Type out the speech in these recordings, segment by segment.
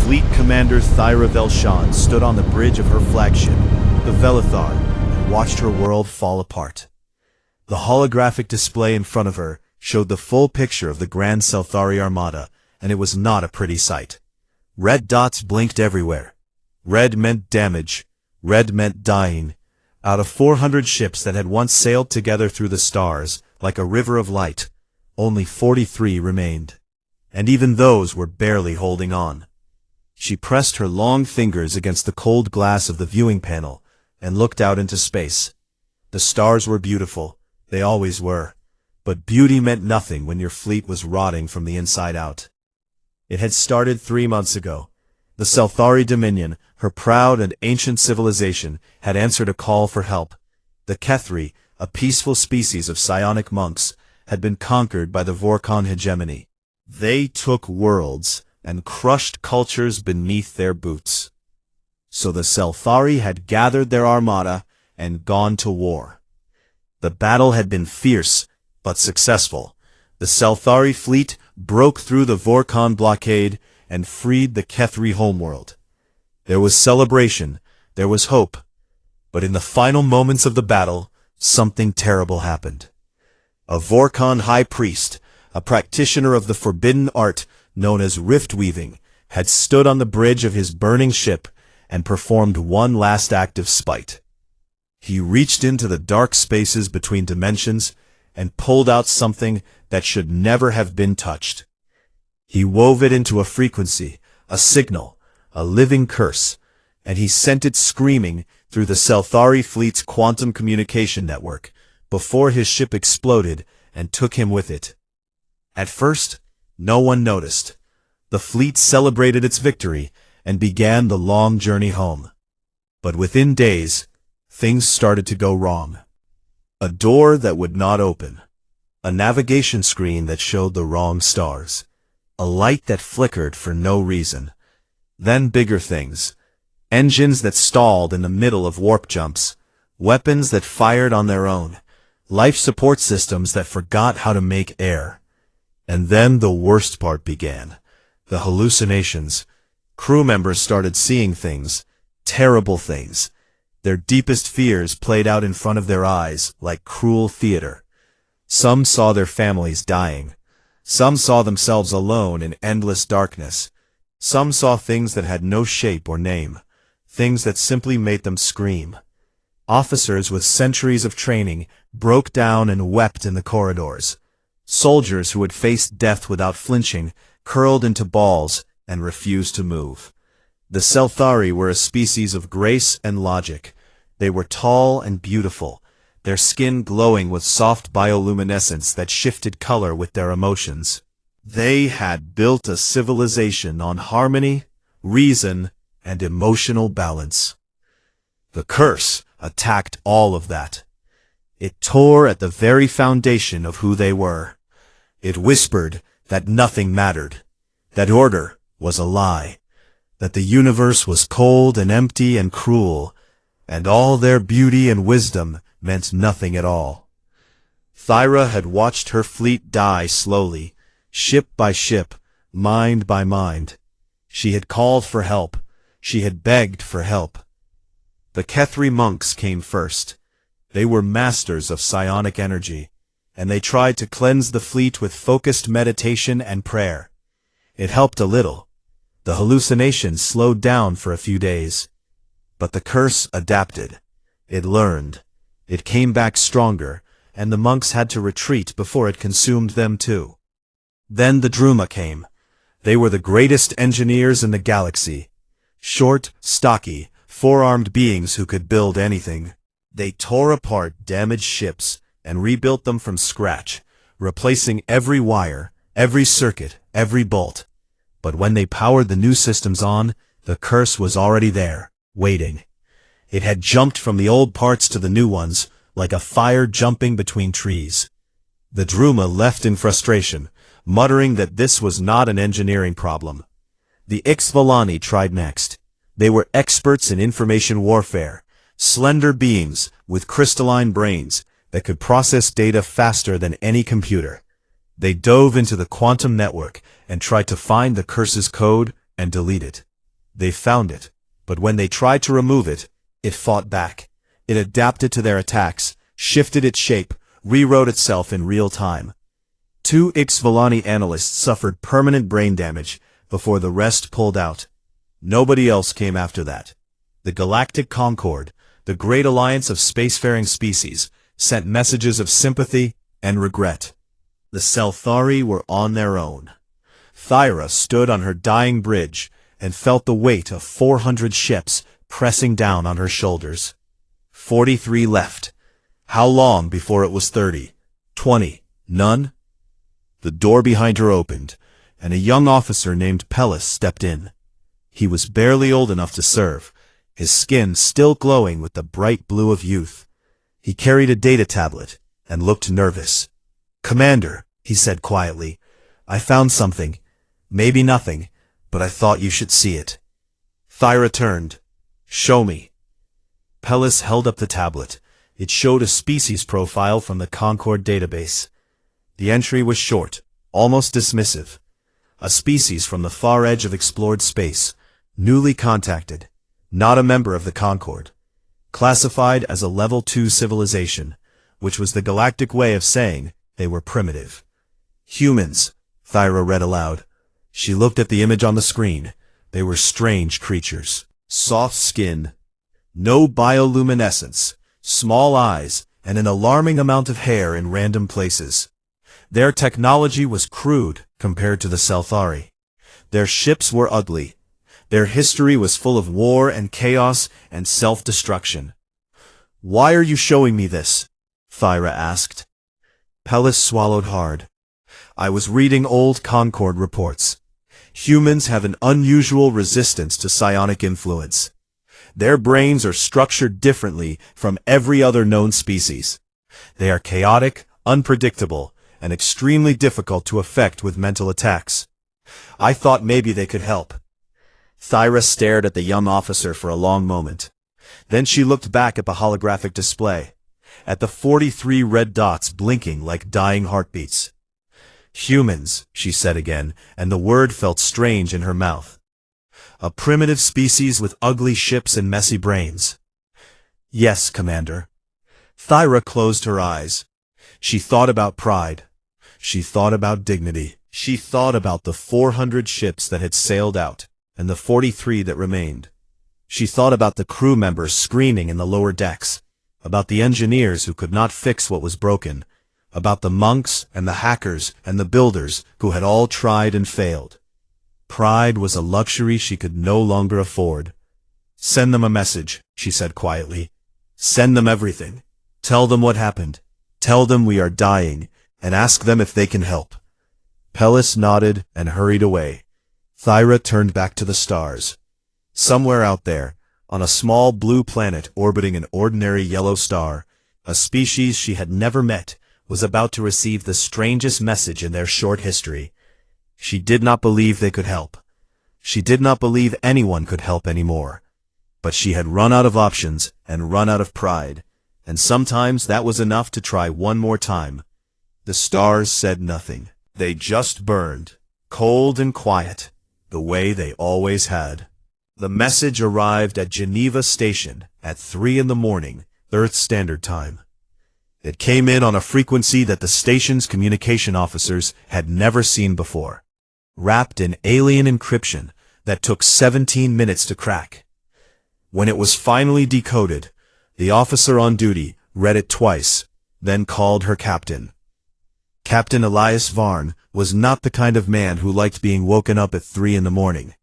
Fleet Commander Thyra Velshan stood on the bridge of her flagship, the Velithar, and watched her world fall apart. The holographic display in front of her showed the full picture of the Grand Selthari Armada, and it was not a pretty sight. Red dots blinked everywhere. Red meant damage. Red meant dying. Out of 400 ships that had once sailed together through the stars, like a river of light, only 43 remained. And even those were barely holding on. She pressed her long fingers against the cold glass of the viewing panel and looked out into space. The stars were beautiful. They always were. But beauty meant nothing when your fleet was rotting from the inside out. It had started 3 months ago. The Selthari Dominion, her proud and ancient civilization, had answered a call for help. The Kethri, a peaceful species of psionic monks, had been conquered by the Vorkon hegemony. They took worlds and crushed cultures beneath their boots. So the Selthari had gathered their armada and gone to war. The battle had been fierce, but successful. The Selthari fleet broke through the Vorkon blockade and freed the Kethri homeworld. There was celebration, there was hope, but in the final moments of the battle, something terrible happened. A Vorkon high priest, a practitioner of the forbidden art known as rift weaving, had stood on the bridge of his burning ship and performed one last act of spite. He reached into the dark spaces between dimensions and pulled out something that should never have been touched. He wove it into a frequency, a signal, a living curse, and he sent it screaming through the Selthari fleet's quantum communication network before his ship exploded and took him with it. At first, no one noticed. The fleet celebrated its victory and began the long journey home. But within days, things started to go wrong. A door that would not open. A navigation screen that showed the wrong stars. A light that flickered for no reason. Then bigger things. Engines that stalled in the middle of warp jumps. Weapons that fired on their own. Life support systems that forgot how to make air. And then the worst part began. The hallucinations. Crew members started seeing things. Terrible things. Their deepest fears played out in front of their eyes like cruel theater. Some saw their families dying. Some saw themselves alone in endless darkness. Some saw things that had no shape or name. Things that simply made them scream. Officers with centuries of training broke down and wept in the corridors. Soldiers who had faced death without flinching curled into balls and refused to move. The Selthari were a species of grace and logic. They were tall and beautiful, their skin glowing with soft bioluminescence that shifted color with their emotions. They had built a civilization on harmony, reason, and emotional balance. The curse attacked all of that. It tore at the very foundation of who they were. It whispered that nothing mattered, that order was a lie, that the universe was cold and empty and cruel, and all their beauty and wisdom meant nothing at all. Thyra had watched her fleet die slowly, ship by ship, mind by mind. She had called for help. She had begged for help. The Kethri monks came first. They were masters of psionic energy, and they tried to cleanse the fleet with focused meditation and prayer. It helped a little. The hallucinations slowed down for a few days. But the curse adapted. It learned. It came back stronger, and the monks had to retreat before it consumed them too. Then the Druma came. They were the greatest engineers in the galaxy. Short, stocky, four-armed beings who could build anything. They tore apart damaged ships and rebuilt them from scratch, replacing every wire, every circuit, every bolt. But when they powered the new systems on, the curse was already there, waiting. It had jumped from the old parts to the new ones, like a fire jumping between trees. The Druma left in frustration, muttering that this was not an engineering problem. The Ixvalani tried next. They were experts in information warfare, slender beings with crystalline brains that could process data faster than any computer. They dove into the quantum network and tried to find the curse's code and delete it. They found it, but when they tried to remove it, it fought back. It adapted to their attacks, shifted its shape, rewrote itself in real time. 2 Ixvalani analysts suffered permanent brain damage before the rest pulled out. Nobody else came after that. The Galactic Concord, the great alliance of spacefaring species, sent messages of sympathy and regret. The Selthari were on their own. Thyra stood on her dying bridge and felt the weight of 400 ships pressing down on her shoulders. 43 left. How long before it was 30? 20? None? The door behind her opened, and a young officer named Pellis stepped in. He was barely old enough to serve, his skin still glowing with the bright blue of youth. He carried a data tablet and looked nervous. "Commander," he said quietly, "I found something. Maybe nothing, but I thought you should see it." Thyra turned. "Show me." Pellis held up the tablet. It showed a species profile from the Concord database. The entry was short, almost dismissive. A species from the far edge of explored space, newly contacted, not a member of the Concord. Classified as a Level 2 civilization, which was the galactic way of saying they were primitive. "Humans," Thyra read aloud. She looked at the image on the screen. They were strange creatures. Soft skin, no bioluminescence, small eyes, and an alarming amount of hair in random places. Their technology was crude compared to the Selthari. Their ships were ugly. Their history was full of war and chaos and self-destruction. "Why are you showing me this?" Thyra asked. Pellis swallowed hard. "I was reading old Concord reports. Humans have an unusual resistance to psionic influence. Their brains are structured differently from every other known species. They are chaotic, unpredictable, and extremely difficult to affect with mental attacks. I thought maybe they could help." Thyra stared at the young officer for a long moment. Then she looked back at the holographic display, at the 43 red dots blinking like dying heartbeats. "Humans," she said again, and the word felt strange in her mouth. "A primitive species with ugly ships and messy brains." "Yes, Commander." Thyra closed her eyes. She thought about pride. She thought about dignity. She thought about the 400 ships that had sailed out, and the 43 that remained. She thought about the crew members screaming in the lower decks, about the engineers who could not fix what was broken, about the monks and the hackers and the builders who had all tried and failed. Pride was a luxury she could no longer afford. "Send them a message," she said quietly. "Send them everything. Tell them what happened. Tell them we are dying, and ask them if they can help." Pellis nodded and hurried away. Thyra turned back to the stars. Somewhere out there, on a small blue planet orbiting an ordinary yellow star, a species she had never met was about to receive the strangest message in their short history. She did not believe they could help. She did not believe anyone could help anymore. But she had run out of options and run out of pride, and sometimes that was enough to try one more time. The stars said nothing. They just burned, cold and quiet, the way they always had. The message arrived at Geneva Station at 3 in the morning, Earth Standard Time. It came in on a frequency that the station's communication officers had never seen before, wrapped in alien encryption that took 17 minutes to crack. When it was finally decoded, the officer on duty read it twice, then called her captain. Captain Elias Varn was not the kind of man who liked being woken up at 3 in the morning.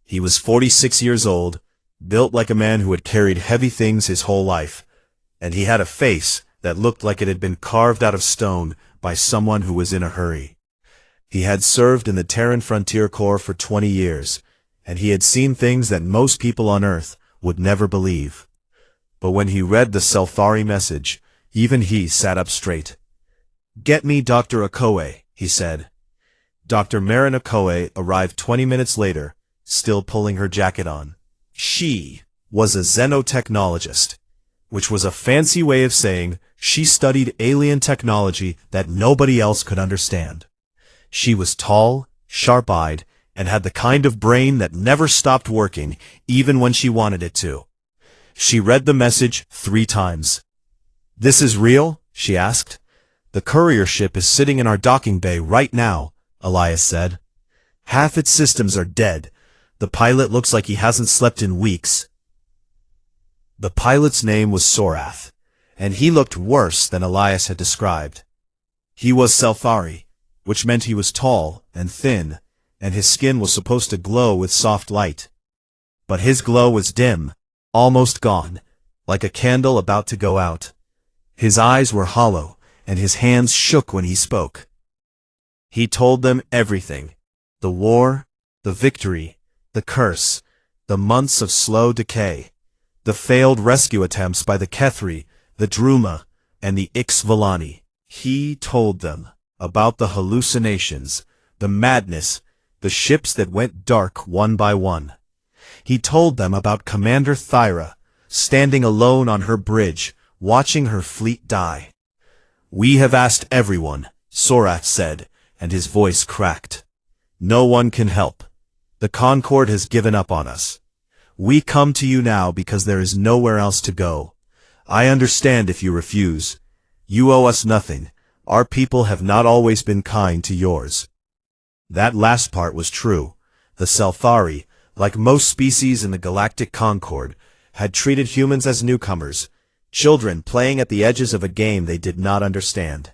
He was 46 years old, built like a man who had carried heavy things his whole life, and he had a face that looked like it had been carved out of stone by someone who was in a hurry. He had served in the Terran Frontier Corps for 20 years, and he had seen things that most people on Earth would never believe. But when he read the Selthari message, even he sat up straight. "Get me Dr. Okoye," he said. Dr. Marin Okoye arrived 20 minutes later, still pulling her jacket on. She was a xenotechnologist, which was a fancy way of saying she studied alien technology that nobody else could understand. She was tall, sharp-eyed, and had the kind of brain that never stopped working, even when she wanted it to. She read the message 3 times. "This is real?" she asked. "The courier ship is sitting in our docking bay right now," Elias said. "Half its systems are dead. The pilot looks like he hasn't slept in weeks." The pilot's name was Sorath, and he looked worse than Elias had described. He was Selfari, which meant he was tall and thin, and his skin was supposed to glow with soft light. But his glow was dim, almost gone, like a candle about to go out. His eyes were hollow, and his hands shook when he spoke. He told them everything: the war, the victory, the curse, the months of slow decay, the failed rescue attempts by the Kethri, the Druma, and the Ixvalani. He told them about the hallucinations, the madness, the ships that went dark one by one. He told them about Commander Thyra, standing alone on her bridge, watching her fleet die. "We have asked everyone," Sorath said, and his voice cracked. "No one can help. The Concord has given up on us. We come to you now because there is nowhere else to go. I understand if you refuse. You owe us nothing. Our people have not always been kind to yours." That last part was true. The Selfari, like most species in the Galactic Concord, had treated humans as newcomers, children playing at the edges of a game they did not understand.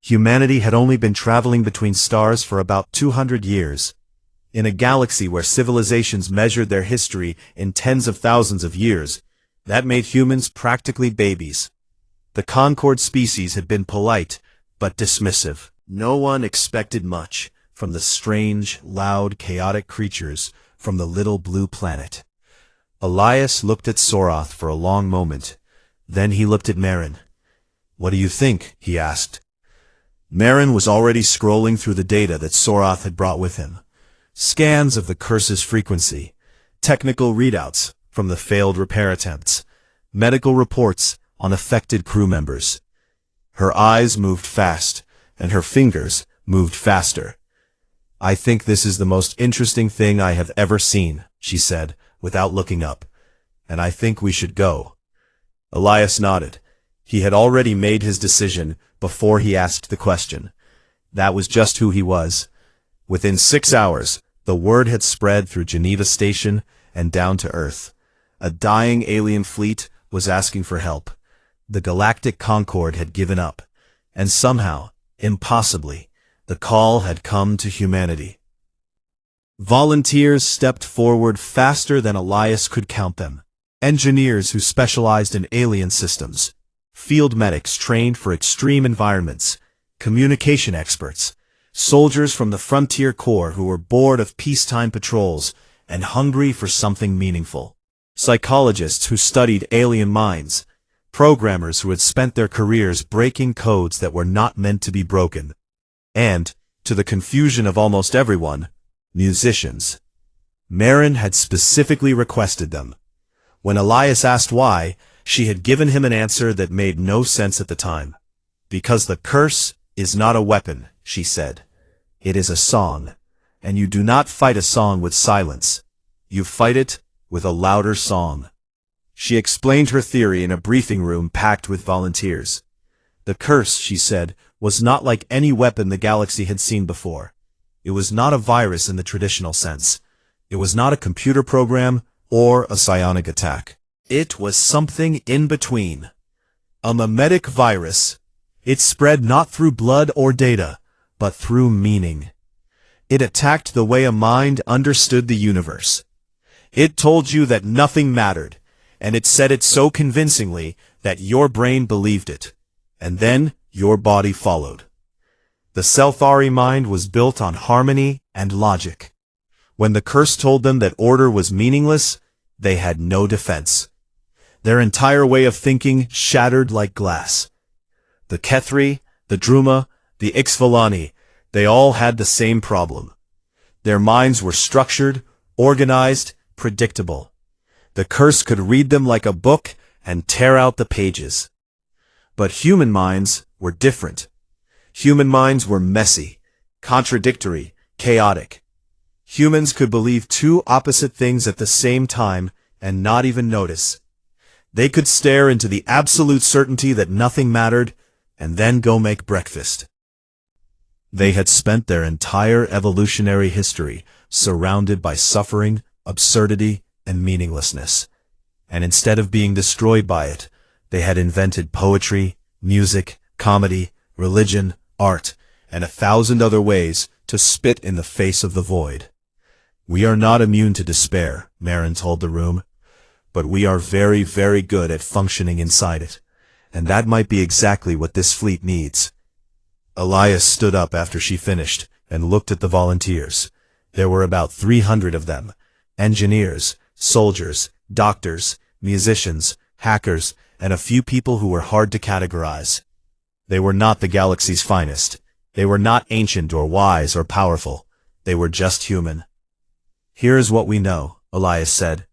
Humanity had only been traveling between stars for about 200 years. In a galaxy where civilizations measured their history in tens of thousands of years, that made humans practically babies. The Concord species had been polite, but dismissive. No one expected much from the strange, loud, chaotic creatures from the little blue planet. Elias looked at Sorath for a long moment. Then he looked at Marin. "What do you think?" he asked. Marin was already scrolling through the data that Sorath had brought with him. Scans of the curse's frequency, technical readouts from the failed repair attempts, medical reports on affected crew members. Her eyes moved fast, and her fingers moved faster. "I think this is the most interesting thing I have ever seen," she said, without looking up. "And I think we should go." Elias nodded. He had already made his decision before he asked the question. That was just who he was. Within 6 hours, the word had spread through Geneva Station and down to Earth. A dying alien fleet was asking for help. The Galactic Concord had given up, and somehow, impossibly, the call had come to humanity. Volunteers stepped forward faster than Elias could count them. Engineers who specialized in alien systems, field medics trained for extreme environments, communication experts, soldiers from the Frontier Corps who were bored of peacetime patrols and hungry for something meaningful, psychologists who studied alien minds, programmers who had spent their careers breaking codes that were not meant to be broken, and, to the confusion of almost everyone, musicians. Marin had specifically requested them. When Elias asked why, she had given him an answer that made no sense at the time. "Because the curse is not a weapon," she said. "It is a song, and you do not fight a song with silence. You fight it with a louder song." She explained her theory in a briefing room packed with volunteers. The curse, she said, was not like any weapon the galaxy had seen before. It was not a virus in the traditional sense. It was not a computer program or a psionic attack. It was something in between. A mimetic virus. It spread not through blood or data, but through meaning. It attacked the way a mind understood the universe. It told you that nothing mattered, and it said it so convincingly that your brain believed it, and then your body followed. The Selfari mind was built on harmony and logic. When the curse told them that order was meaningless, they had no defense. Their entire way of thinking shattered like glass. The Kethri, the Druma, the Ixvalani, they all had the same problem. Their minds were structured, organized, predictable. The curse could read them like a book and tear out the pages. But human minds were different. Human minds were messy, contradictory, chaotic. Humans could believe two opposite things at the same time and not even notice. They could stare into the absolute certainty that nothing mattered and then go make breakfast. They had spent their entire evolutionary history surrounded by suffering, absurdity, and meaninglessness. And instead of being destroyed by it, they had invented poetry, music, comedy, religion, art, and 1,000 other ways to spit in the face of the void. We are not immune to despair, Marin told the room, but we are very, very good at functioning inside it, and that might be exactly what this fleet needs. Elias stood up after she finished and looked at the volunteers. There were about 300 of them, engineers, soldiers, doctors, musicians, hackers, and a few people who were hard to categorize. They were not the galaxy's finest. They were not ancient or wise or powerful. They were just human. Here is what we know, Elias said.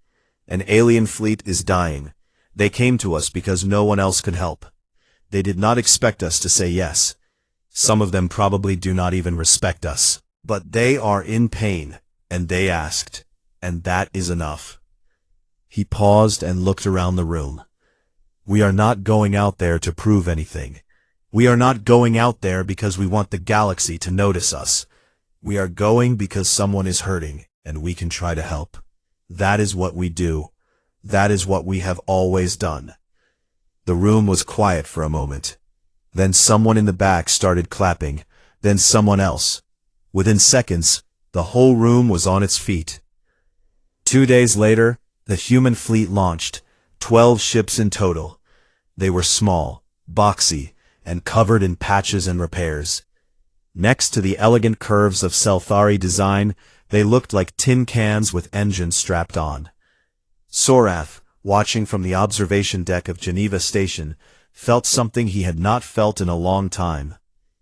An alien fleet is dying. They came to us because no one else could help. They did not expect us to say yes. Some of them probably do not even respect us. But they are in pain, and they asked, and that is enough. He paused and looked around the room. We are not going out there to prove anything. We are not going out there because we want the galaxy to notice us. We are going because someone is hurting, and we can try to help. That is what we do. That is what we have always done. The room was quiet for a moment. Then someone in the back started clapping, then someone else. Within seconds, the whole room was on its feet. 2 days later, the human fleet launched, 12 ships in total. They were small, boxy, and covered in patches and repairs. Next to the elegant curves of Selthari design, they looked like tin cans with engines strapped on. Sorath, watching from the observation deck of Geneva Station, felt something he had not felt in a long time.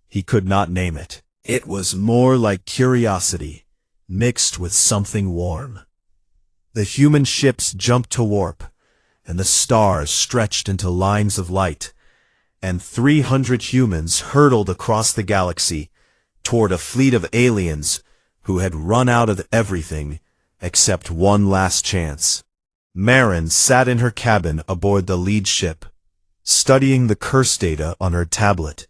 He could not name it. It was more like curiosity, mixed with something warm. The human ships jumped to warp, and the stars stretched into lines of light, and 300 humans hurtled across the galaxy toward a fleet of aliens who had run out of everything except one last chance. Marin sat in her cabin aboard the lead ship, studying the curse data on her tablet.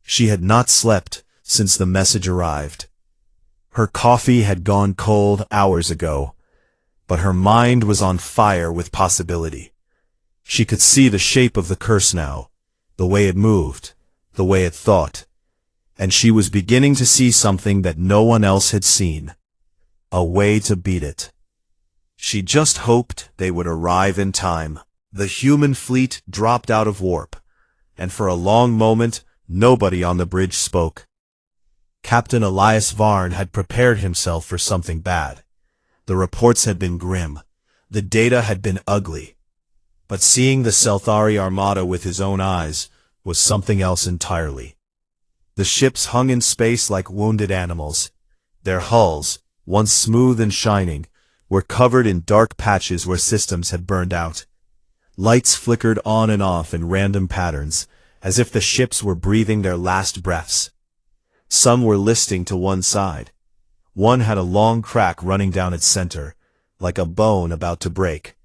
She had not slept since the message arrived. Her coffee had gone cold hours ago, but her mind was on fire with possibility. She could see the shape of the curse now, the way it moved, the way it thought, and she was beginning to see something that no one else had seen. A way to beat it. She just hoped they would arrive in time. The human fleet dropped out of warp, and for a long moment nobody on the bridge spoke. Captain Elias Varn had prepared himself for something bad. The reports had been grim. The data had been ugly. But seeing the Selthari armada with his own eyes was something else entirely. The ships hung in space like wounded animals. Their hulls, once smooth and shining, were covered in dark patches where systems had burned out. Lights flickered on and off in random patterns, as if the ships were breathing their last breaths. Some were listing to one side. One had a long crack running down its center, like a bone about to break.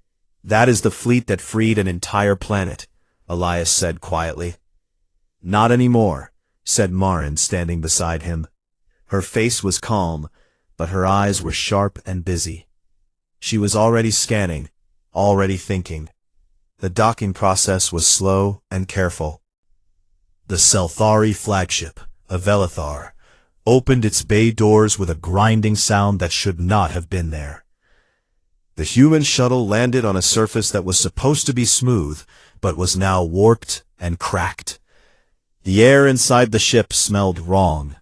That is the fleet that freed an entire planet, Elias said quietly. Not anymore, said Marin, standing beside him. Her face was calm, but her eyes were sharp and busy. She was already scanning, already thinking. The docking process was slow and careful. The Selthari flagship, a Velithar, opened its bay doors with a grinding sound that should not have been there. The human shuttle landed on a surface that was supposed to be smooth, but was now warped and cracked. The air inside the ship smelled wrong.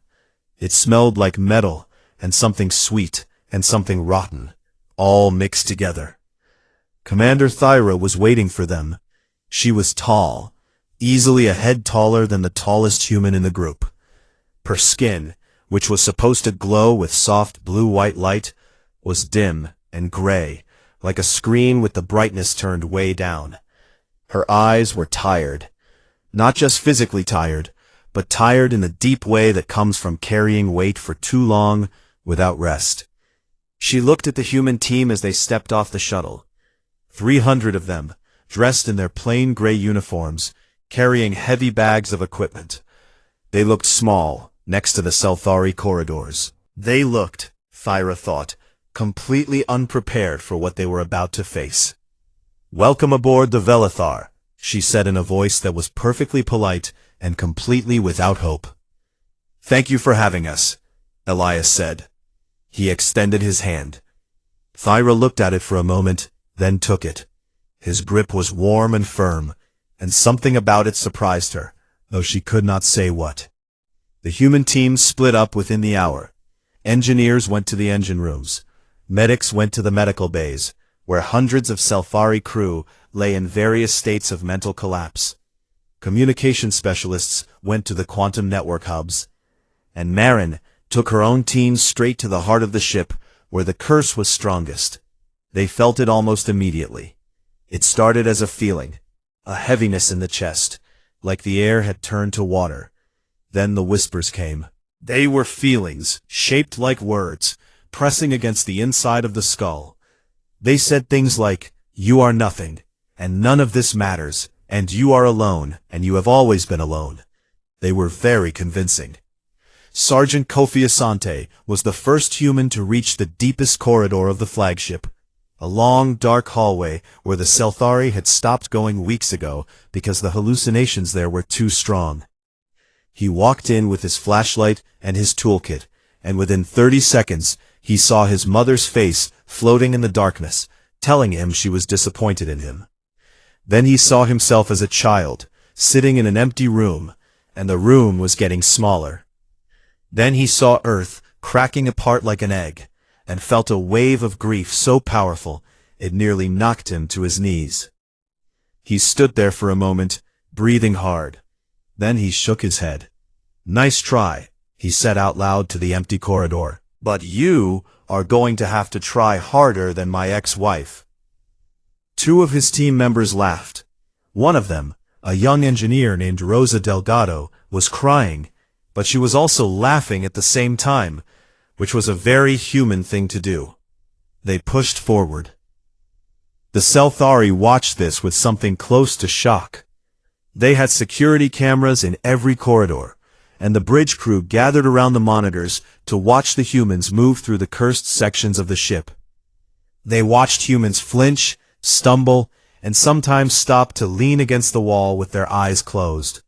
It smelled like metal, and something sweet, and something rotten, all mixed together. Commander Thyra was waiting for them. She was tall, easily a head taller than the tallest human in the group. Her skin, which was supposed to glow with soft blue-white light, was dim and gray, like a screen with the brightness turned way down. Her eyes were tired. Not just physically tired, but tired in the deep way that comes from carrying weight for too long without rest. She looked at the human team as they stepped off the shuttle. 300 of them, dressed in their plain gray uniforms, carrying heavy bags of equipment. They looked small, next to the Selthari corridors. They looked, Thyra thought, completely unprepared for what they were about to face. "Welcome aboard the Velithar," she said in a voice that was perfectly polite and completely without hope. "Thank you for having us," Elias said. He extended his hand. Thyra looked at it for a moment, then took it. His grip was warm and firm, and something about it surprised her, though she could not say what. The human team split up within the hour. Engineers went to the engine rooms. Medics went to the medical bays, where hundreds of Selthari crew lay in various states of mental collapse. Communication specialists went to the quantum network hubs. And Marin took her own team straight to the heart of the ship, where the curse was strongest. They felt it almost immediately. It started as a feeling, a heaviness in the chest, like the air had turned to water. Then the whispers came. They were feelings, shaped like words, pressing against the inside of the skull. They said things like, "You are nothing, and none of this matters, and you are alone, and you have always been alone." They were very convincing. Sergeant Kofi Asante was the first human to reach the deepest corridor of the flagship, a long, dark hallway where the Selthari had stopped going weeks ago because the hallucinations there were too strong. He walked in with his flashlight and his toolkit, and within 30 seconds, he saw his mother's face floating in the darkness, telling him she was disappointed in him. Then he saw himself as a child, sitting in an empty room, and the room was getting smaller. Then he saw Earth cracking apart like an egg, and felt a wave of grief so powerful it nearly knocked him to his knees. He stood there for a moment, breathing hard. Then he shook his head. "Nice try," he said out loud to the empty corridor. "But you are going to have to try harder than my ex-wife." Two of his team members laughed. One of them, a young engineer named Rosa Delgado, was crying, but she was also laughing at the same time, which was a very human thing to do. They pushed forward. The Selthari watched this with something close to shock. They had security cameras in every corridor, and the bridge crew gathered around the monitors to watch the humans move through the cursed sections of the ship. They watched humans flinch, stumble, and sometimes stop to lean against the wall with their eyes closed.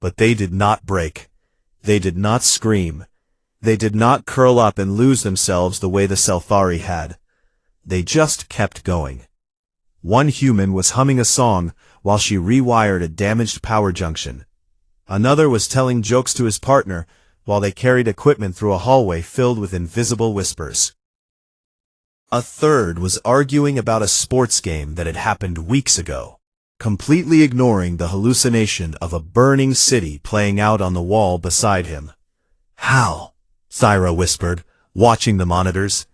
But they did not break. They did not scream. They did not curl up and lose themselves the way the Selthari had. They just kept going. One human was humming a song while she rewired a damaged power junction. Another was telling jokes to his partner while they carried equipment through a hallway filled with invisible whispers. A third was arguing about a sports game that had happened weeks ago, completely ignoring the hallucination of a burning city playing out on the wall beside him. "How?" Thyra whispered, watching the monitors.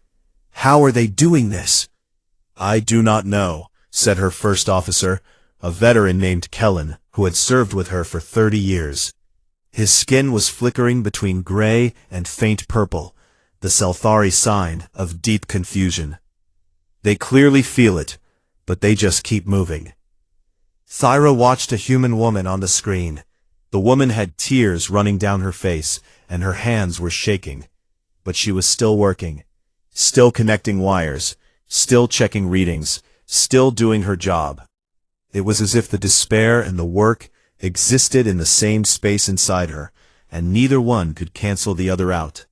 "How are they doing this?" "I do not know," said her first officer, a veteran named Kellen, who had served with her for 30 years. His skin was flickering between gray and faint purple, the Selthari sign of deep confusion. "They clearly feel it, but they just keep moving." Thyra watched a human woman on the screen. The woman had tears running down her face, and her hands were shaking. But she was still working, still connecting wires, still checking readings, still doing her job. It was as if the despair and the work existed in the same space inside her, and neither one could cancel the other out.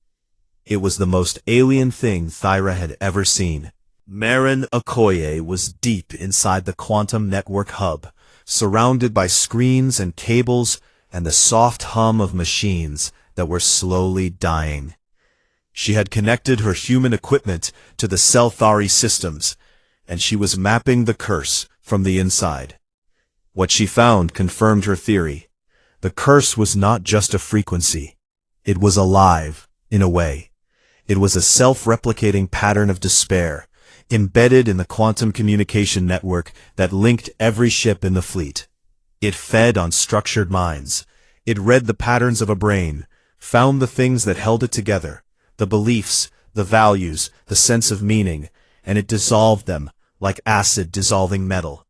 It was the most alien thing Thyra had ever seen. Marin Okoye was deep inside the quantum network hub, surrounded by screens and cables and the soft hum of machines that were slowly dying. She had connected her human equipment to the Selthari systems, and she was mapping the curse from the inside. What she found confirmed her theory. The curse was not just a frequency. It was alive, in a way. It was a self-replicating pattern of despair, embedded in the quantum communication network that linked every ship in the fleet. It fed on structured minds. It read the patterns of a brain, found the things that held it together, the beliefs, the values, the sense of meaning, and it dissolved them, like acid dissolving metal.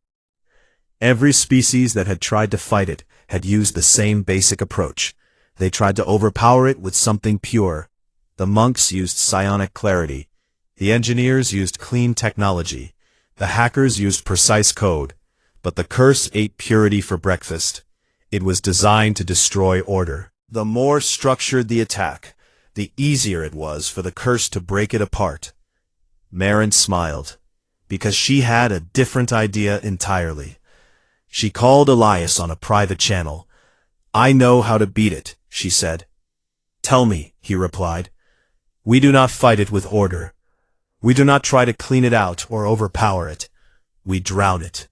Every species that had tried to fight it had used the same basic approach. They tried to overpower it with something pure. The monks used psionic clarity. The engineers used clean technology. The hackers used precise code. But the curse ate purity for breakfast. It was designed to destroy order. The more structured the attack, the easier it was for the curse to break it apart. Marin smiled, because she had a different idea entirely. She called Elias on a private channel. "I know how to beat it," she said. "Tell me," he replied. "We do not fight it with order. We do not try to clean it out or overpower it. We drown it.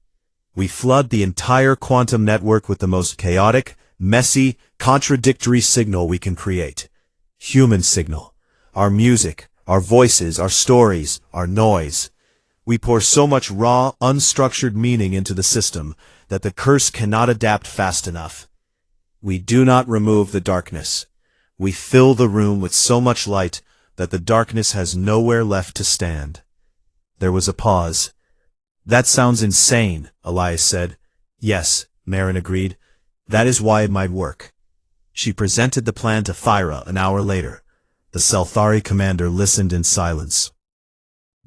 We flood the entire quantum network with the most chaotic, messy, contradictory signal we can create. Human signal. Our music, our voices, our stories, our noise. We pour so much raw, unstructured meaning into the system that the curse cannot adapt fast enough. We do not remove the darkness. We fill the room with so much light that the darkness has nowhere left to stand." There was a pause. "That sounds insane," Elias said. "Yes," Marin agreed. "That is why it might work." She presented the plan to Thyra an hour later. The Selthari commander listened in silence.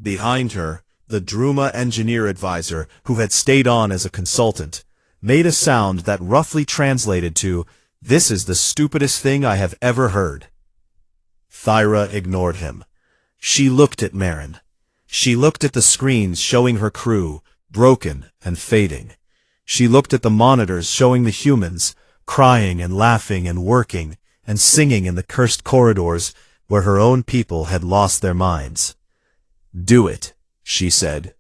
Behind her, the Druma engineer advisor, who had stayed on as a consultant, made a sound that roughly translated to, "This is the stupidest thing I have ever heard." Thyra ignored him. She looked at Marin. She looked at the screens showing her crew, broken and fading. She looked at the monitors showing the humans, crying and laughing and working and singing in the cursed corridors where her own people had lost their minds. "Do it," she said.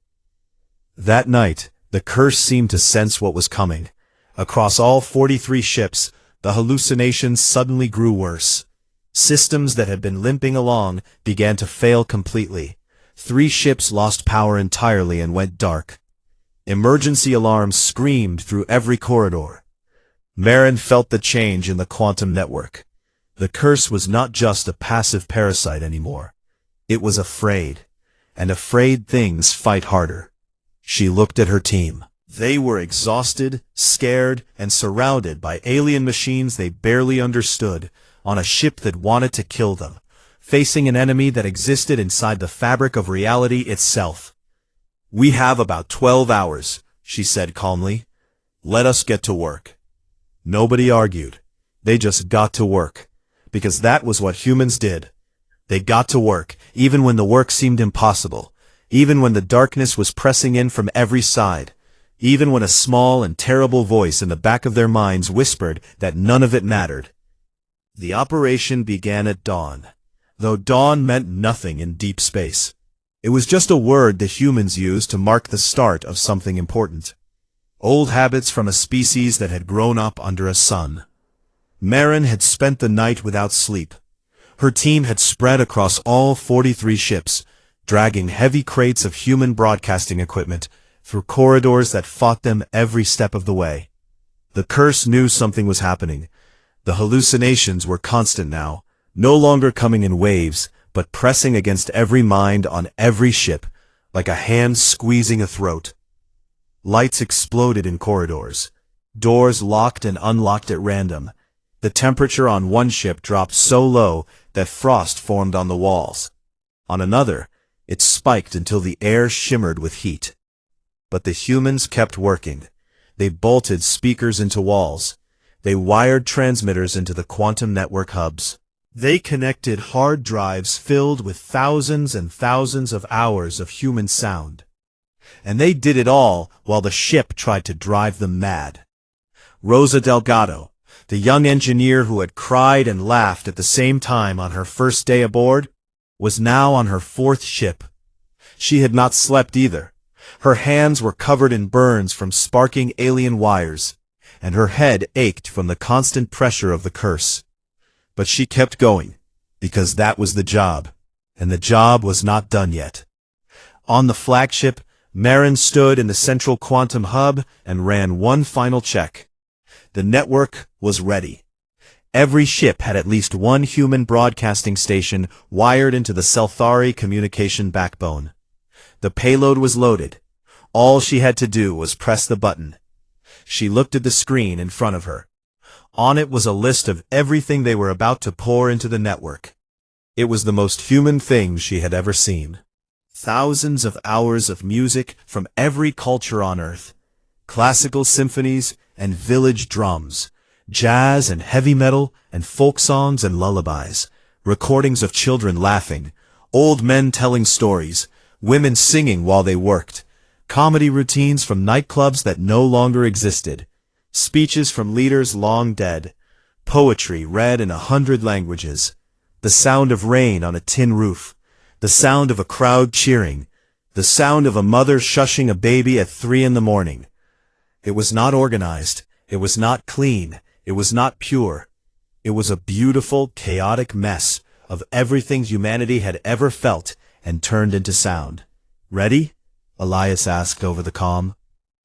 That night, the curse seemed to sense what was coming. Across all 43 ships, the hallucinations suddenly grew worse. Systems that had been limping along began to fail completely. 3 ships lost power entirely and went dark. Emergency alarms screamed through every corridor. Marin felt the change in the quantum network. The curse was not just a passive parasite anymore. It was afraid, and afraid things fight harder. She looked at her team. They were exhausted, scared, and surrounded by alien machines they barely understood, on a ship that wanted to kill them, facing an enemy that existed inside the fabric of reality itself. "We have about 12 hours, she said calmly. "Let us get to work." Nobody argued. They just got to work. Because that was what humans did. They got to work, even when the work seemed impossible, even when the darkness was pressing in from every side, even when a small and terrible voice in the back of their minds whispered that none of it mattered. The operation began at dawn, though dawn meant nothing in deep space. It was just a word the humans used to mark the start of something important. Old habits from a species that had grown up under a sun. Marin had spent the night without sleep. Her team had spread across all 43 ships, dragging heavy crates of human broadcasting equipment through corridors that fought them every step of the way. The curse knew something was happening. The hallucinations were constant now, no longer coming in waves, but pressing against every mind on every ship, like a hand squeezing a throat. Lights exploded in corridors. Doors locked and unlocked at random. The temperature on one ship dropped so low that frost formed on the walls. On another, it spiked until the air shimmered with heat. But the humans kept working. They bolted speakers into walls. They wired transmitters into the quantum network hubs. They connected hard drives filled with thousands and thousands of hours of human sound. And they did it all while the ship tried to drive them mad. Rosa Delgado, the young engineer who had cried and laughed at the same time on her first day aboard, was now on her 4th ship. She had not slept either. Her hands were covered in burns from sparking alien wires, and her head ached from the constant pressure of the curse. But she kept going, because that was the job, and the job was not done yet. On the flagship, Marin stood in the central quantum hub and ran one final check. The network was ready. Every ship had at least one human broadcasting station wired into the Selthari communication backbone. The payload was loaded. All she had to do was press the button. She looked at the screen in front of her. On it was a list of everything they were about to pour into the network. It was the most human thing she had ever seen. Thousands of hours of music from every culture on Earth. Classical symphonies and village drums. Jazz and heavy metal and folk songs and lullabies. Recordings of children laughing. Old men telling stories. Women singing while they worked. Comedy routines from nightclubs that no longer existed. Speeches from leaders long dead. Poetry read in 100 languages. The sound of rain on a tin roof. The sound of a crowd cheering. The sound of a mother shushing a baby at 3 in the morning. It was not organized. It was not clean. It was not pure. It was a beautiful, chaotic mess of everything humanity had ever felt and turned into sound. "Ready?" Elias asked over the comm.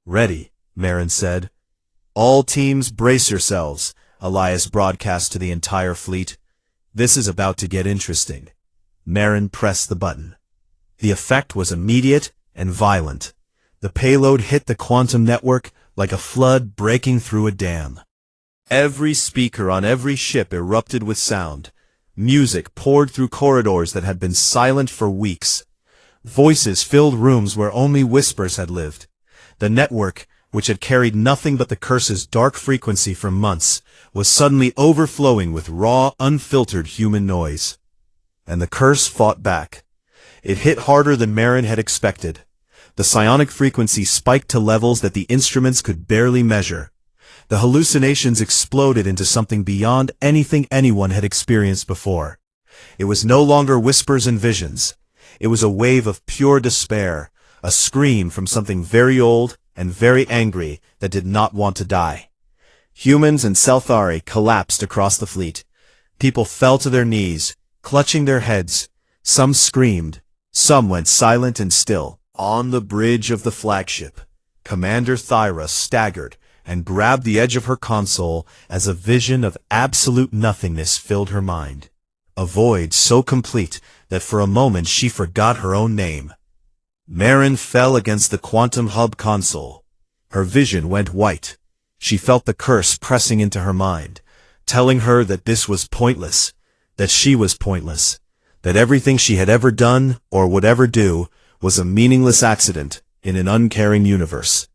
"Ready," Marin said. "All teams brace yourselves," Elias broadcast to the entire fleet. "This is about to get interesting." Marin pressed the button. The effect was immediate and violent. The payload hit the quantum network like a flood breaking through a dam. Every speaker on every ship erupted with sound. Music poured through corridors that had been silent for weeks. Voices filled rooms where only whispers had lived. The network, which had carried nothing but the curse's dark frequency for months, was suddenly overflowing with raw, unfiltered human noise. And the curse fought back. It hit harder than Marin had expected. The psionic frequency spiked to levels that the instruments could barely measure. The hallucinations exploded into something beyond anything anyone had experienced before. It was no longer whispers and visions. It was a wave of pure despair, a scream from something very old and very angry that did not want to die. Humans and Selthari collapsed across the fleet. People fell to their knees, clutching their heads. Some screamed. Some went silent and still. On the bridge of the flagship, Commander Thyra staggered and grabbed the edge of her console as a vision of absolute nothingness filled her mind. A void so complete that for a moment she forgot her own name. Marin fell against the quantum hub console. Her vision went white. She felt the curse pressing into her mind, telling her that this was pointless, that she was pointless, that everything she had ever done or would ever do was a meaningless accident in an uncaring universe.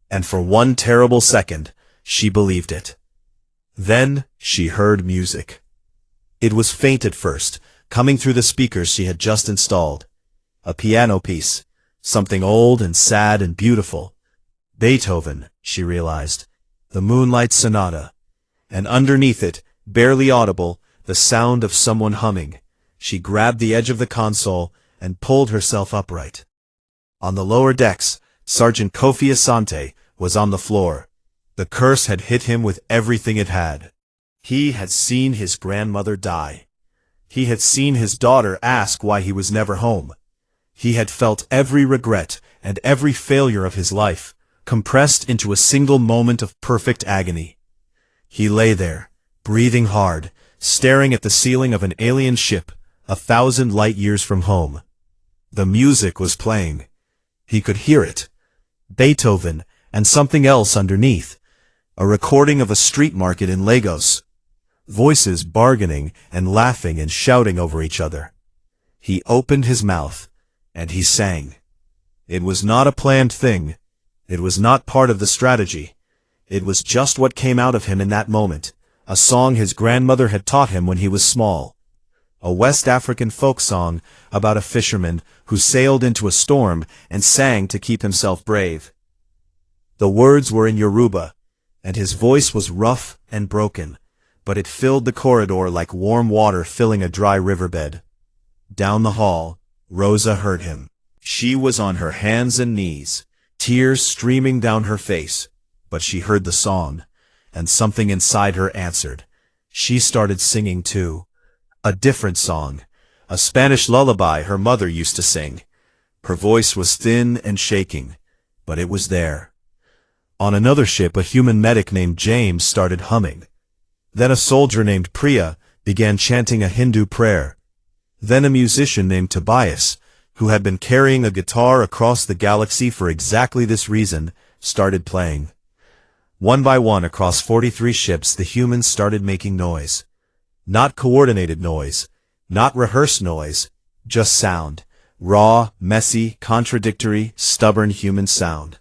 And for one terrible second, she believed it. Then she heard music. It was faint at first, coming through the speakers she had just installed. A piano piece, something old and sad and beautiful. Beethoven, she realized, the Moonlight Sonata. And underneath it, barely audible, the sound of someone humming. She grabbed the edge of the console and pulled herself upright. On the lower decks, Sergeant Kofi Asante was on the floor. The curse had hit him with everything it had. He had seen his grandmother die. He had seen his daughter ask why he was never home. He had felt every regret and every failure of his life, compressed into a single moment of perfect agony. He lay there, breathing hard, staring at the ceiling of an alien ship, 1,000 light years from home. The music was playing. He could hear it. Beethoven, and something else underneath. A recording of a street market in Lagos. Voices bargaining and laughing and shouting over each other. He opened his mouth, and he sang. It was not a planned thing. It was not part of the strategy. It was just what came out of him in that moment, a song his grandmother had taught him when he was small. A West African folk song about a fisherman who sailed into a storm and sang to keep himself brave. The words were in Yoruba, and his voice was rough and broken, but it filled the corridor like warm water filling a dry riverbed. Down the hall, Rosa heard him. She was on her hands and knees, tears streaming down her face, but she heard the song, and something inside her answered. She started singing too. A different song, a Spanish lullaby her mother used to sing. Her voice was thin and shaking, but it was there. On another ship, a human medic named James started humming. Then a soldier named Priya began chanting a Hindu prayer. Then a musician named Tobias, who had been carrying a guitar across the galaxy for exactly this reason, started playing. One by one across 43 ships, the humans started making noise. Not coordinated noise, not rehearsed noise, just sound. Raw, messy, contradictory, stubborn human sound.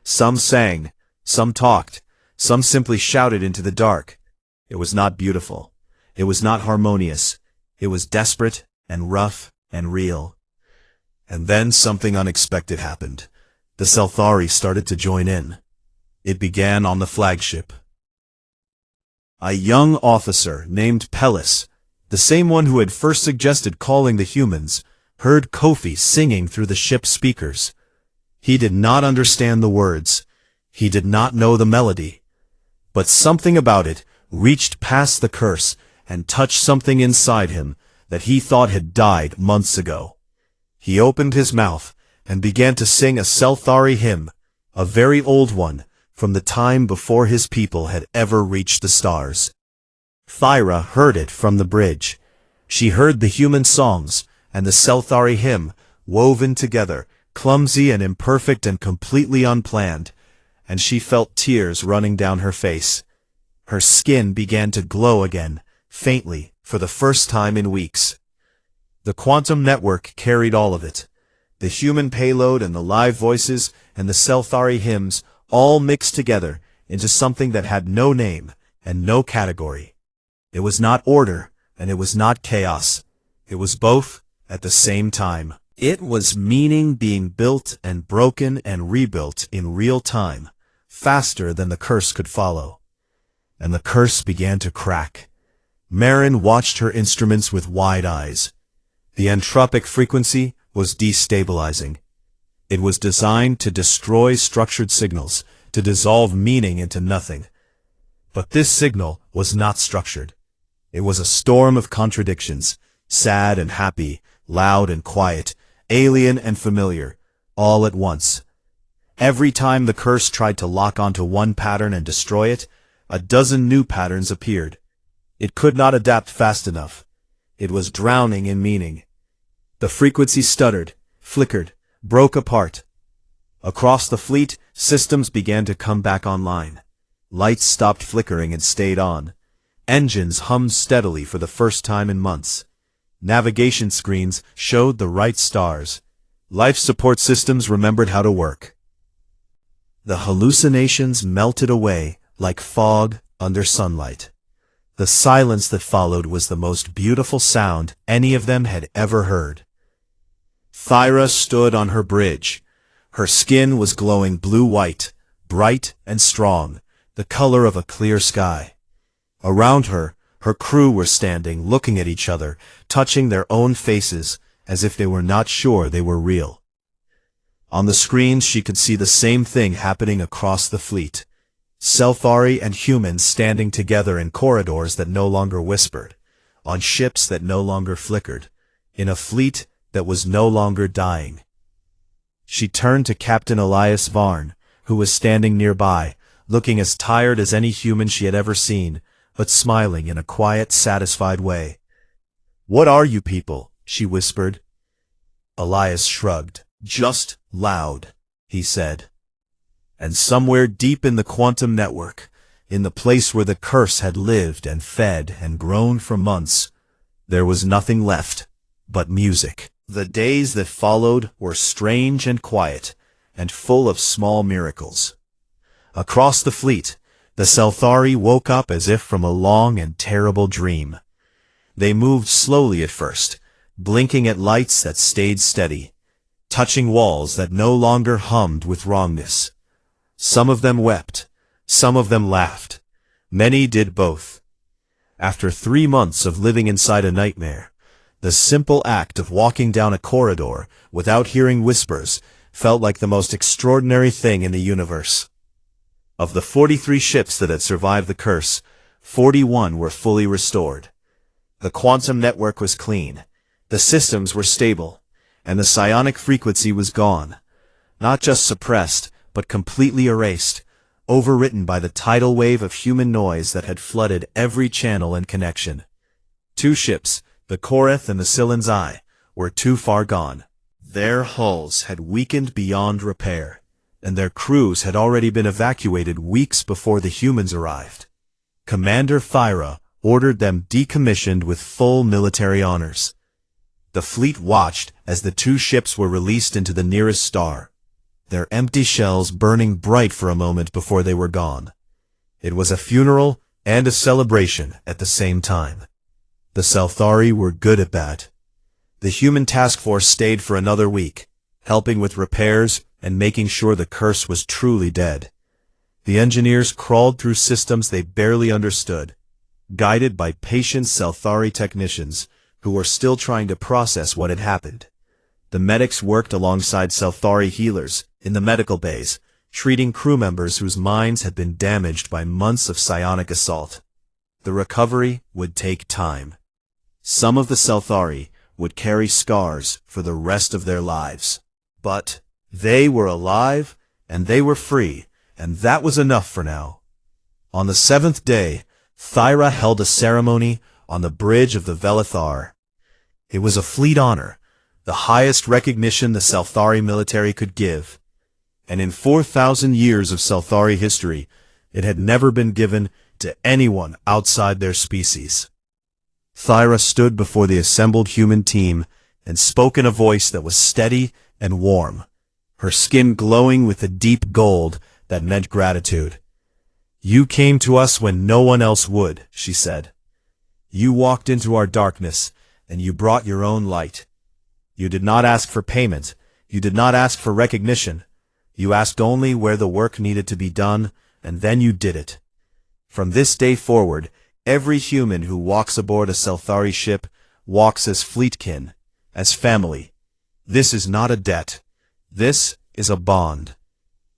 Some sang, some talked, some simply shouted into the dark. It was not beautiful. It was not harmonious. It was desperate and rough and real. And then something unexpected happened. The Sci-Fi started to join in. It began on the flagship. A young officer named Pellis, the same one who had first suggested calling the humans, heard Kofi singing through the ship's speakers. He did not understand the words. He did not know the melody. But something about it reached past the curse and touched something inside him that he thought had died months ago. He opened his mouth and began to sing a Sci-Fi hymn, a very old one, from the time before his people had ever reached the stars. Thyra heard it from the bridge. She heard the human songs and the Sci-Fi hymn woven together, clumsy and imperfect and completely unplanned, and she felt tears running down her face. Her skin began to glow again, faintly, for the first time in weeks. The quantum network carried all of it. The human payload and the live voices and the Sci-Fi hymns all mixed together into something that had no name and no category. It was not order and it was not chaos. It was both at the same time. It was meaning being built and broken and rebuilt in real time, faster than the curse could follow. And the curse began to crack. Marin watched her instruments with wide eyes. The entropic frequency was destabilizing. It was designed to destroy structured signals, to dissolve meaning into nothing. But this signal was not structured. It was a storm of contradictions, sad and happy, loud and quiet, alien and familiar, all at once. Every time the curse tried to lock onto one pattern and destroy it, a dozen new patterns appeared. It could not adapt fast enough. It was drowning in meaning. The frequency stuttered, flickered, broke apart. Across the fleet, systems began to come back online. Lights stopped flickering and stayed on. Engines hummed steadily for the first time in months. Navigation screens showed the right stars. Life support systems remembered how to work. The hallucinations melted away like fog under sunlight. The silence that followed was the most beautiful sound any of them had ever heard. Thyra stood on her bridge. Her skin was glowing blue-white, bright and strong, the color of a clear sky. Around her, her crew were standing, looking at each other, touching their own faces, as if they were not sure they were real. On the screens she could see the same thing happening across the fleet. Sci-Fi and humans standing together in corridors that no longer whispered, on ships that no longer flickered, in a fleet that was no longer dying. She turned to Captain Elias Varn, who was standing nearby, looking as tired as any human she had ever seen, but smiling in a quiet, satisfied way. "What are you people?" she whispered. Elias shrugged. "Just loud," he said. And somewhere deep in the quantum network, in the place where the curse had lived and fed and grown for months, there was nothing left but music. The days that followed were strange and quiet, and full of small miracles. Across the fleet, the Sci-Fi woke up as if from a long and terrible dream. They moved slowly at first, blinking at lights that stayed steady, touching walls that no longer hummed with wrongness. Some of them wept, some of them laughed. Many did both. After 3 months of living inside a nightmare, the simple act of walking down a corridor without hearing whispers felt like the most extraordinary thing in the universe. Of the 43 ships that had survived the curse, 41 were fully restored. The quantum network was clean, the systems were stable, and the psionic frequency was gone. Not just suppressed, but completely erased, overwritten by the tidal wave of human noise that had flooded every channel and connection. Two ships, the Koreth and the Scyld's Eye, were too far gone. Their hulls had weakened beyond repair, and their crews had already been evacuated weeks before the humans arrived. Commander Thyra ordered them decommissioned with full military honors. The fleet watched as the two ships were released into the nearest star, their empty shells burning bright for a moment before they were gone. It was a funeral and a celebration at the same time. The Selthari were good at that. The human task force stayed for another week, helping with repairs and making sure the curse was truly dead. The engineers crawled through systems they barely understood, guided by patient Selthari technicians who were still trying to process what had happened. The medics worked alongside Selthari healers in the medical bays, treating crew members whose minds had been damaged by months of psionic assault. The recovery would take time. Some of the Selthari would carry scars for the rest of their lives. But they were alive, and they were free, and that was enough for now. On the seventh day, Thyra held a ceremony on the bridge of the Velithar. It was a fleet honor, the highest recognition the Selthari military could give, and in 4,000 years of Selthari history, it had never been given to anyone outside their species. Thyra stood before the assembled human team and spoke in a voice that was steady and warm, her skin glowing with a deep gold that meant gratitude. "You came to us when no one else would," she said. "You walked into our darkness, and you brought your own light. You did not ask for payment. You did not ask for recognition. You asked only where the work needed to be done, and then you did it. From this day forward, every human who walks aboard a Selthari ship walks as fleetkin, as family. This is not a debt. This is a bond."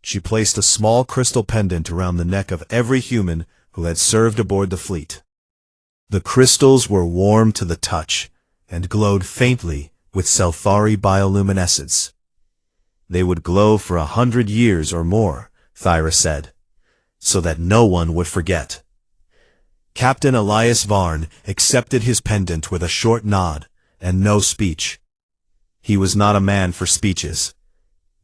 She placed a small crystal pendant around the neck of every human who had served aboard the fleet. The crystals were warm to the touch and glowed faintly with Selthari bioluminescence. "They would glow for 100 years or more," Thyra said, "so that no one would forget." Captain Elias Varn accepted his pendant with a short nod and no speech. He was not a man for speeches.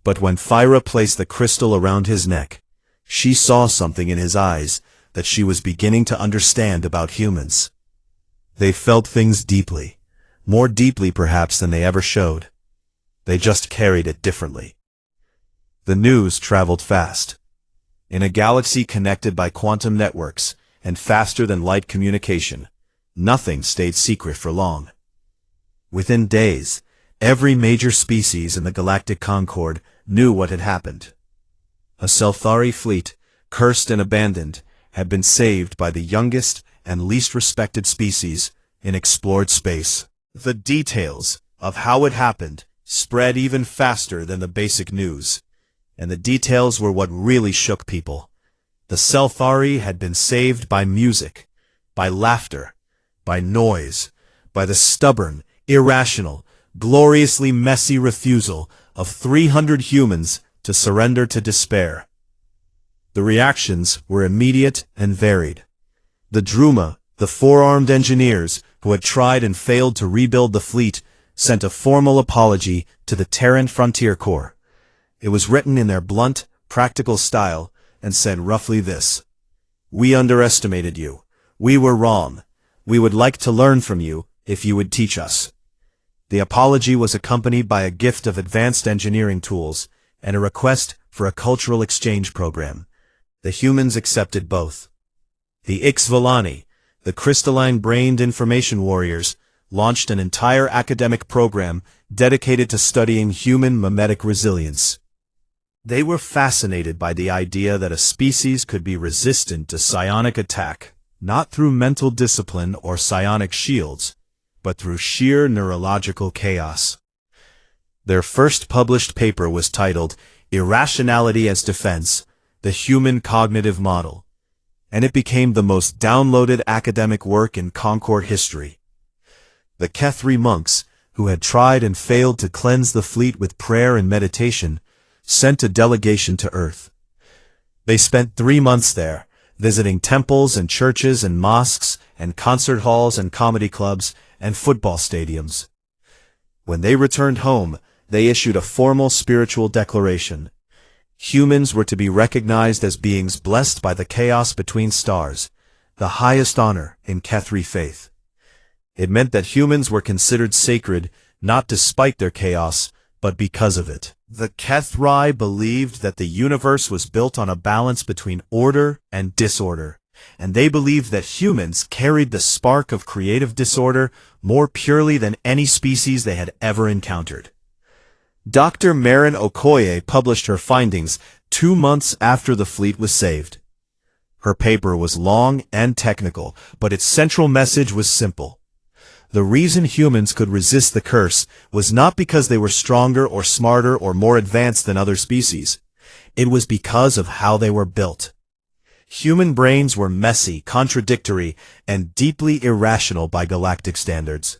But when Thyra placed the crystal around his neck, she saw something in his eyes that she was beginning to understand about humans. They felt things deeply, more deeply perhaps than they ever showed. They just carried it differently. The news traveled fast. In a galaxy connected by quantum networks and faster than light communication, nothing stayed secret for long. Within days, every major species in the galactic concord knew what had happened. A Selthari fleet, cursed and abandoned, had been saved by the youngest and least respected species in explored space. The details of how it happened spread even faster than the basic news, and the details were what really shook people. The Selthari had been saved by music, by laughter, by noise, by the stubborn, irrational, gloriously messy refusal of 300 humans to surrender to despair. The reactions were immediate and varied. The Druma, the four-armed engineers who had tried and failed to rebuild the fleet, sent a formal apology to the Terran Frontier Corps. It was written in their blunt, practical style and said roughly this: "We underestimated you. We were wrong. We would like to learn from you if you would teach us." The apology was accompanied by a gift of advanced engineering tools and a request for a cultural exchange program. The humans accepted both. The Ixvalani, the crystalline-brained information warriors, launched an entire academic program dedicated to studying human mimetic resilience. They were fascinated by the idea that a species could be resistant to psionic attack, not through mental discipline or psionic shields, but through sheer neurological chaos. Their first published paper was titled Irrationality as Defense, the Human Cognitive Model, and it became the most downloaded academic work in Concord history. The Kethri monks, who had tried and failed to cleanse the fleet with prayer and meditation, sent a delegation to Earth. They spent 3 months there, visiting temples and churches and mosques and concert halls and comedy clubs and football stadiums. When they returned home, they issued a formal spiritual declaration. Humans were to be recognized as beings blessed by the chaos between stars, the highest honor in Kethri faith. It meant that humans were considered sacred not despite their chaos, but because of it. The Kethri believed that the universe was built on a balance between order and disorder, and they believed that humans carried the spark of creative disorder more purely than any species they had ever encountered. Dr. Marin Okoye published her findings 2 months after the fleet was saved. Her paper was long and technical, but its central message was simple. The reason humans could resist the curse was not because they were stronger or smarter or more advanced than other species. It was because of how they were built. Human brains were messy, contradictory, and deeply irrational by galactic standards.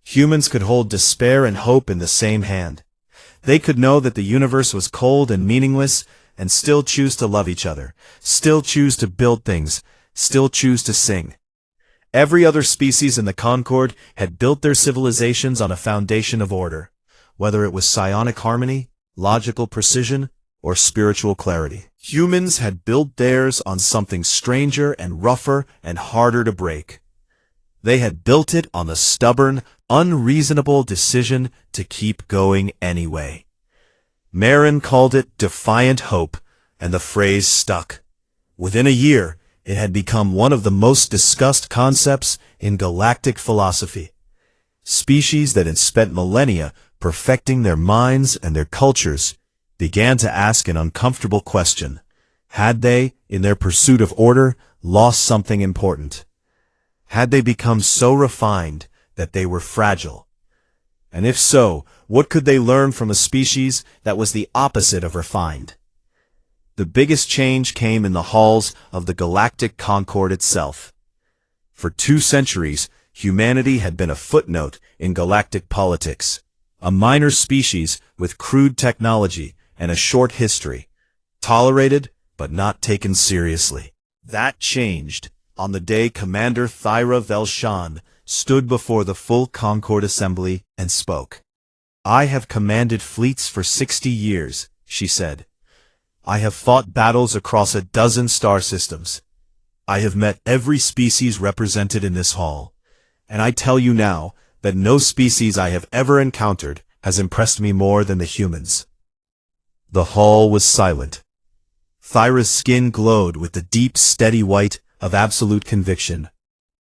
Humans could hold despair and hope in the same hand. They could know that the universe was cold and meaningless and still choose to love each other, still choose to build things, still choose to sing. Every other species in the Concord had built their civilizations on a foundation of order, whether it was psionic harmony, logical precision, or spiritual clarity. Humans had built theirs on something stranger and rougher and harder to break. They had built it on the stubborn, unreasonable decision to keep going anyway. Marin called it defiant hope, and the phrase stuck. Within a year, it had become one of the most discussed concepts in galactic philosophy. Species that had spent millennia perfecting their minds and their cultures began to ask an uncomfortable question. Had they, in their pursuit of order, lost something important? Had they become so refined that they were fragile? And if so, what could they learn from a species that was the opposite of refined? The biggest change came in the halls of the Galactic Concord itself. For 2 centuries, humanity had been a footnote in galactic politics, a minor species with crude technology and a short history, tolerated but not taken seriously. That changed on the day Commander Thyra Velshan stood before the full Concord Assembly and spoke. "I have commanded fleets for 60 years," she said. "I have fought battles across a dozen star systems. I have met every species represented in this hall, and I tell you now that no species I have ever encountered has impressed me more than the humans." The hall was silent. Thyra's skin glowed with the deep, steady white of absolute conviction.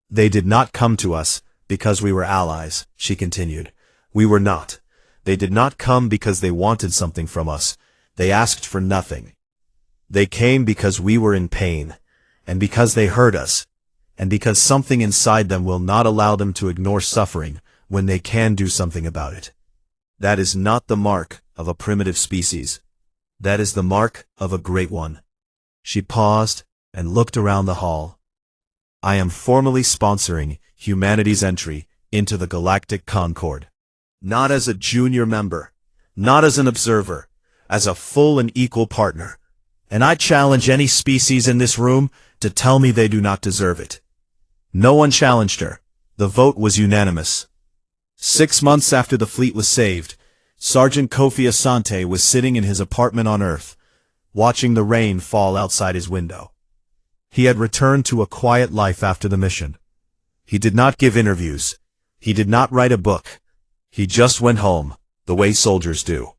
"They did not come to us because we were allies," she continued. "We were not. They did not come because they wanted something from us. They asked for nothing. They came because we were in pain, and because they hurt us, and because something inside them will not allow them to ignore suffering when they can do something about it. That is not the mark of a primitive species. That is the mark of a great one." She paused and looked around the hall. "I am formally sponsoring humanity's entry into the Galactic Concord. Not as a junior member, not as an observer, as a full and equal partner. And I challenge any species in this room to tell me they do not deserve it." No one challenged her. The vote was unanimous. 6 months after the fleet was saved, Sergeant Kofi Asante was sitting in his apartment on Earth, watching the rain fall outside his window. He had returned to a quiet life after the mission. He did not give interviews. He did not write a book. He just went home, the way soldiers do.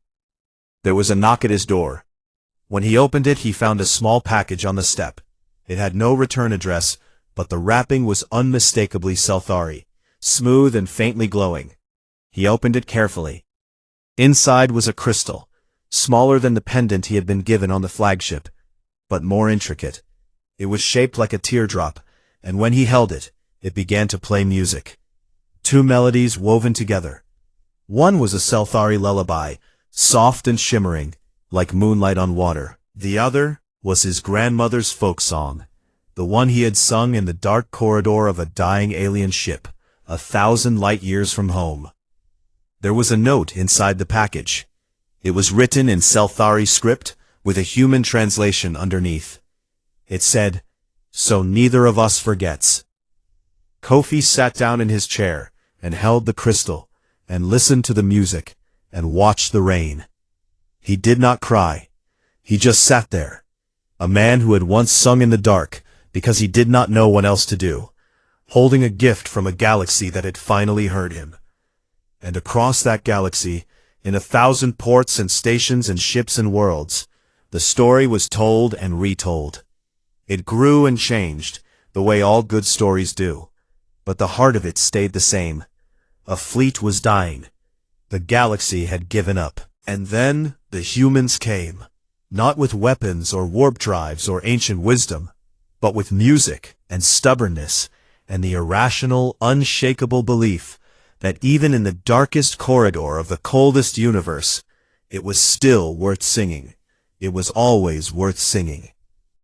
There was a knock at his door. When he opened it, he found a small package on the step. It had no return address, but the wrapping was unmistakably Selthari, smooth and faintly glowing. He opened it carefully. Inside was a crystal, smaller than the pendant he had been given on the flagship, but more intricate. It was shaped like a teardrop, and when he held it, it began to play music. 2 melodies woven together. One was a Selthari lullaby, soft and shimmering, like moonlight on water. The other was his grandmother's folk song, the one he had sung in the dark corridor of a dying alien ship, 1,000 light years from home. There was a note inside the package. It was written in Selthari script, with a human translation underneath. It said, "So neither of us forgets." Kofi sat down in his chair and held the crystal and listened to the music and watched the rain. He did not cry. He just sat there, a man who had once sung in the dark because he did not know what else to do, holding a gift from a galaxy that had finally heard him. And across that galaxy, in 1,000 ports and stations and ships and worlds, the story was told and retold. It grew and changed, the way all good stories do. But the heart of it stayed the same. A fleet was dying. The galaxy had given up. And then the humans came. Not with weapons or warp drives or ancient wisdom, but with music and stubbornness and the irrational, unshakable belief that even in the darkest corridor of the coldest universe, it was still worth singing. It was always worth singing.